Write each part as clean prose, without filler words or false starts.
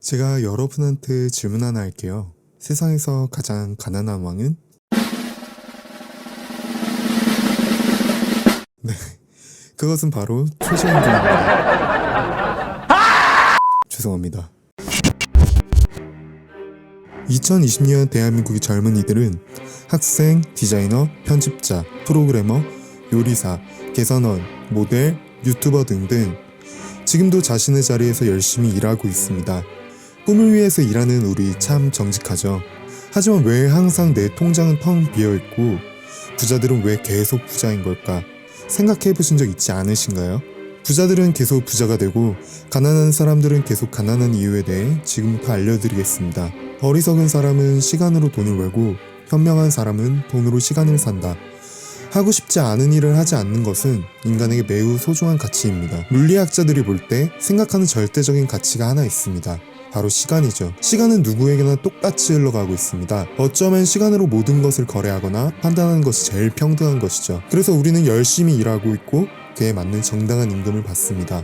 제가 여러분한테 질문 하나 할게요. 세상에서 가장 가난한 왕은? 네, 그것은 바로 최저임금입니다. 죄송합니다. 2020년 대한민국의 젊은이들은 학생, 디자이너, 편집자, 프로그래머, 요리사, 개선원, 모델, 유튜버 등등 지금도 자신의 자리에서 열심히 일하고 있습니다. 꿈을 위해서 일하는 우리 참 정직하죠. 하지만 왜 항상 내 통장은 텅 비어있고 부자들은 왜 계속 부자인 걸까? 생각해보신 적 있지 않으신가요? 부자들은 계속 부자가 되고 가난한 사람들은 계속 가난한 이유에 대해 지금부터 알려드리겠습니다. 어리석은 사람은 시간으로 돈을 벌고 현명한 사람은 돈으로 시간을 산다. 하고 싶지 않은 일을 하지 않는 것은 인간에게 매우 소중한 가치입니다. 물리학자들이 볼 때 생각하는 절대적인 가치가 하나 있습니다. 바로 시간이죠. 시간은 누구에게나 똑같이 흘러가고 있습니다. 어쩌면 시간으로 모든 것을 거래하거나 판단하는 것이 제일 평등한 것이죠. 그래서 우리는 열심히 일하고 있고 그에 맞는 정당한 임금을 받습니다.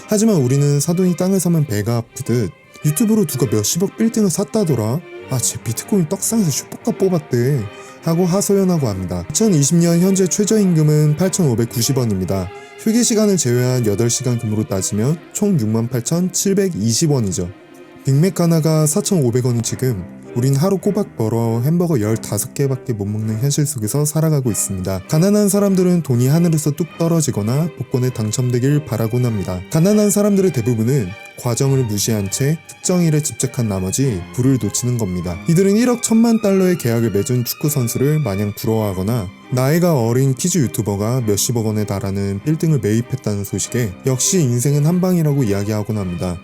하지만 우리는 사돈이 땅을 사면 배가 아프듯 유튜브로 누가 몇십억 빌딩을 샀다더라? 쟤 비트코인 떡상에서 슈퍼카 뽑았대 하고 하소연하고 합니다. 2020년 현재 최저임금은 8,590원입니다. 휴게 시간을 제외한 8시간 근무로 따지면 총 68,720원이죠. 빅맥 하나가 4,500원인 지금 우린 하루 꼬박 벌어 햄버거 15개밖에 못 먹는 현실 속에서 살아가고 있습니다. 가난한 사람들은 돈이 하늘에서 뚝 떨어지거나 복권에 당첨되길 바라곤 합니다. 가난한 사람들의 대부분은 과정을 무시한 채 특정 일에 집착한 나머지 부를 놓치는 겁니다. 이들은 1억 1,000만 달러의 계약을 맺은 축구 선수를 마냥 부러워하거나 나이가 어린 키즈 유튜버가 몇십억 원에 달하는 빌딩을 매입했다는 소식에 역시 인생은 한방이라고 이야기하곤 합니다.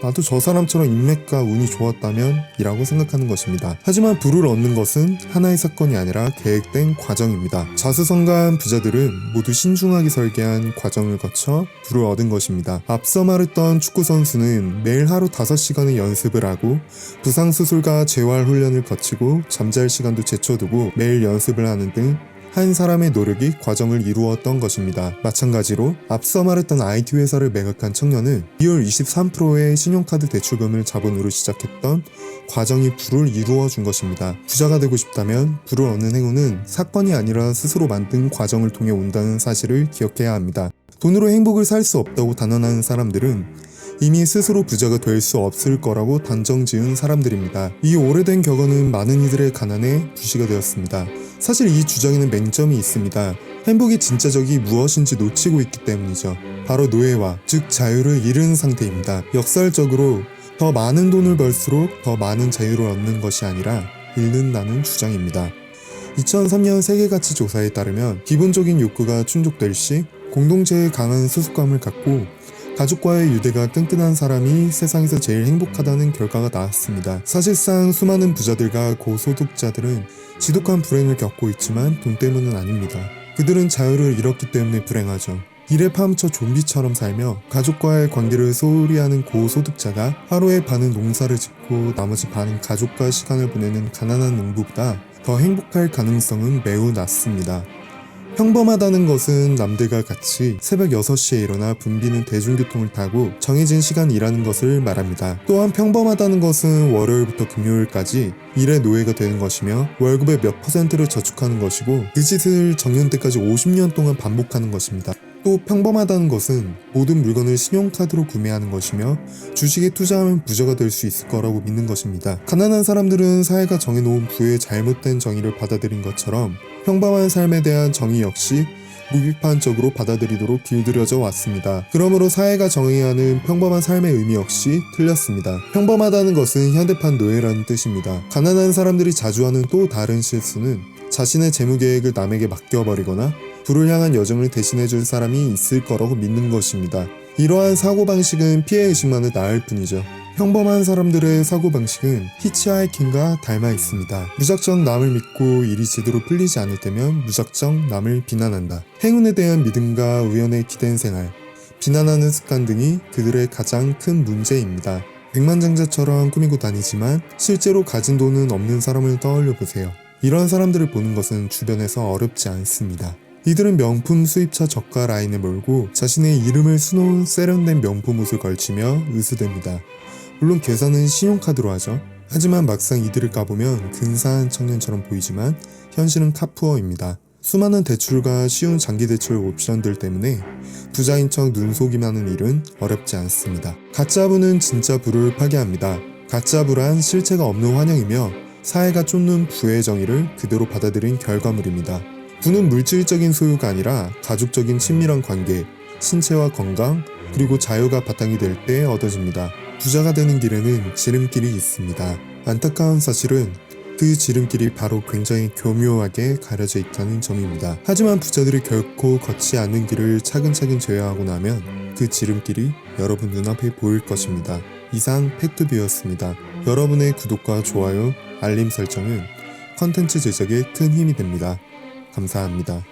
나도 저 사람처럼 인맥과 운이 좋았다면 이라고 생각하는 것입니다. 하지만 부를 얻는 것은 하나의 사건이 아니라 계획된 과정입니다. 자수성가한 부자들은 모두 신중하게 설계한 과정을 거쳐 부를 얻은 것입니다. 앞서 말했던 축구 선수는 매일 하루 5시간의 연습을 하고 부상수술과 재활훈련을 거치고 잠잘 시간도 제쳐두고 매일 연습을 하는 등 한 사람의 노력이 과정을 이루었던 것입니다. 마찬가지로 앞서 말했던 IT 회사를 매각한 청년은 2월 23%의 신용카드 대출금을 자본으로 시작했던 과정이 부를 이루어준 것입니다. 부자가 되고 싶다면 부를 얻는 행운은 사건이 아니라 스스로 만든 과정을 통해 온다는 사실을 기억해야 합니다. 돈으로 행복을 살 수 없다고 단언하는 사람들은 이미 스스로 부자가 될 수 없을 거라고 단정 지은 사람들입니다. 이 오래된 격언은 많은 이들의 가난에 불씨가 되었습니다. 사실 이 주장에는 맹점이 있습니다. 행복의 진짜 적이 무엇인지 놓치고 있기 때문이죠. 바로 노예화, 즉 자유를 잃은 상태입니다. 역설적으로 더 많은 돈을 벌수록 더 많은 자유를 얻는 것이 아니라 잃는다는 주장입니다. 2003년 세계가치조사에 따르면 기본적인 욕구가 충족될 시 공동체에 강한 소속감을 갖고 가족과의 유대가 끈끈한 사람이 세상에서 제일 행복하다는 결과가 나왔습니다. 사실상 수많은 부자들과 고소득자들은 지독한 불행을 겪고 있지만 돈 때문은 아닙니다. 그들은 자유를 잃었기 때문에 불행하죠. 일에 파묻혀 좀비처럼 살며 가족과의 관계를 소홀히 하는 고소득자가 하루의 반은 농사를 짓고 나머지 반은 가족과 시간을 보내는 가난한 농부보다 더 행복할 가능성은 매우 낮습니다. 평범하다는 것은 남들과 같이 새벽 6시에 일어나 붐비는 대중교통을 타고 정해진 시간 일하는 것을 말합니다. 또한 평범하다는 것은 월요일부터 금요일까지 일의 노예가 되는 것이며 월급의 몇 %를 저축하는 것이고 그 짓을 정년 때까지 50년 동안 반복하는 것입니다. 또 평범하다는 것은 모든 물건을 신용카드로 구매하는 것이며 주식에 투자하면 부자가 될 수 있을 거라고 믿는 것입니다. 가난한 사람들은 사회가 정해놓은 부의 잘못된 정의를 받아들인 것처럼 평범한 삶에 대한 정의 역시 무비판적으로 받아들이도록 길들여져 왔습니다. 그러므로 사회가 정의하는 평범한 삶의 의미 역시 틀렸습니다. 평범하다는 것은 현대판 노예라는 뜻입니다. 가난한 사람들이 자주 하는 또 다른 실수는 자신의 재무계획을 남에게 맡겨버리거나 부를 향한 여정을 대신해줄 사람이 있을 거라고 믿는 것입니다. 이러한 사고방식은 피해의식만을 낳을 뿐이죠. 평범한 사람들의 사고방식은 히치하이킹과 닮아 있습니다. 무작정 남을 믿고 일이 제대로 풀리지 않을 때면 무작정 남을 비난한다. 행운에 대한 믿음과 우연에 기댄 생활, 비난하는 습관 등이 그들의 가장 큰 문제입니다. 백만장자처럼 꾸미고 다니지만 실제로 가진 돈은 없는 사람을 떠올려 보세요. 이런 사람들을 보는 것은 주변에서 어렵지 않습니다. 이들은 명품 수입차 저가 라인을 몰고 자신의 이름을 수놓은 세련된 명품 옷을 걸치며 으스댑니다. 물론 계산은 신용카드로 하죠. 하지만 막상 이들을 까보면 근사한 청년처럼 보이지만 현실은 카푸어입니다. 수많은 대출과 쉬운 장기 대출 옵션들 때문에 부자인 척 눈속임하는 일은 어렵지 않습니다. 가짜부는 진짜 부를 파괴합니다. 가짜부란 실체가 없는 환영이며 사회가 쫓는 부의 정의를 그대로 받아들인 결과물입니다. 부는 물질적인 소유가 아니라 가족적인 친밀한 관계, 신체와 건강, 그리고 자유가 바탕이 될 때 얻어집니다. 부자가 되는 길에는 지름길이 있습니다. 안타까운 사실은 그 지름길이 바로 굉장히 교묘하게 가려져 있다는 점입니다. 하지만 부자들이 결코 걷지 않는 길을 차근차근 제어하고 나면 그 지름길이 여러분 눈앞에 보일 것입니다. 이상 팩트뷰였습니다. 여러분의 구독과 좋아요, 알림 설정은 컨텐츠 제작에 큰 힘이 됩니다. 감사합니다.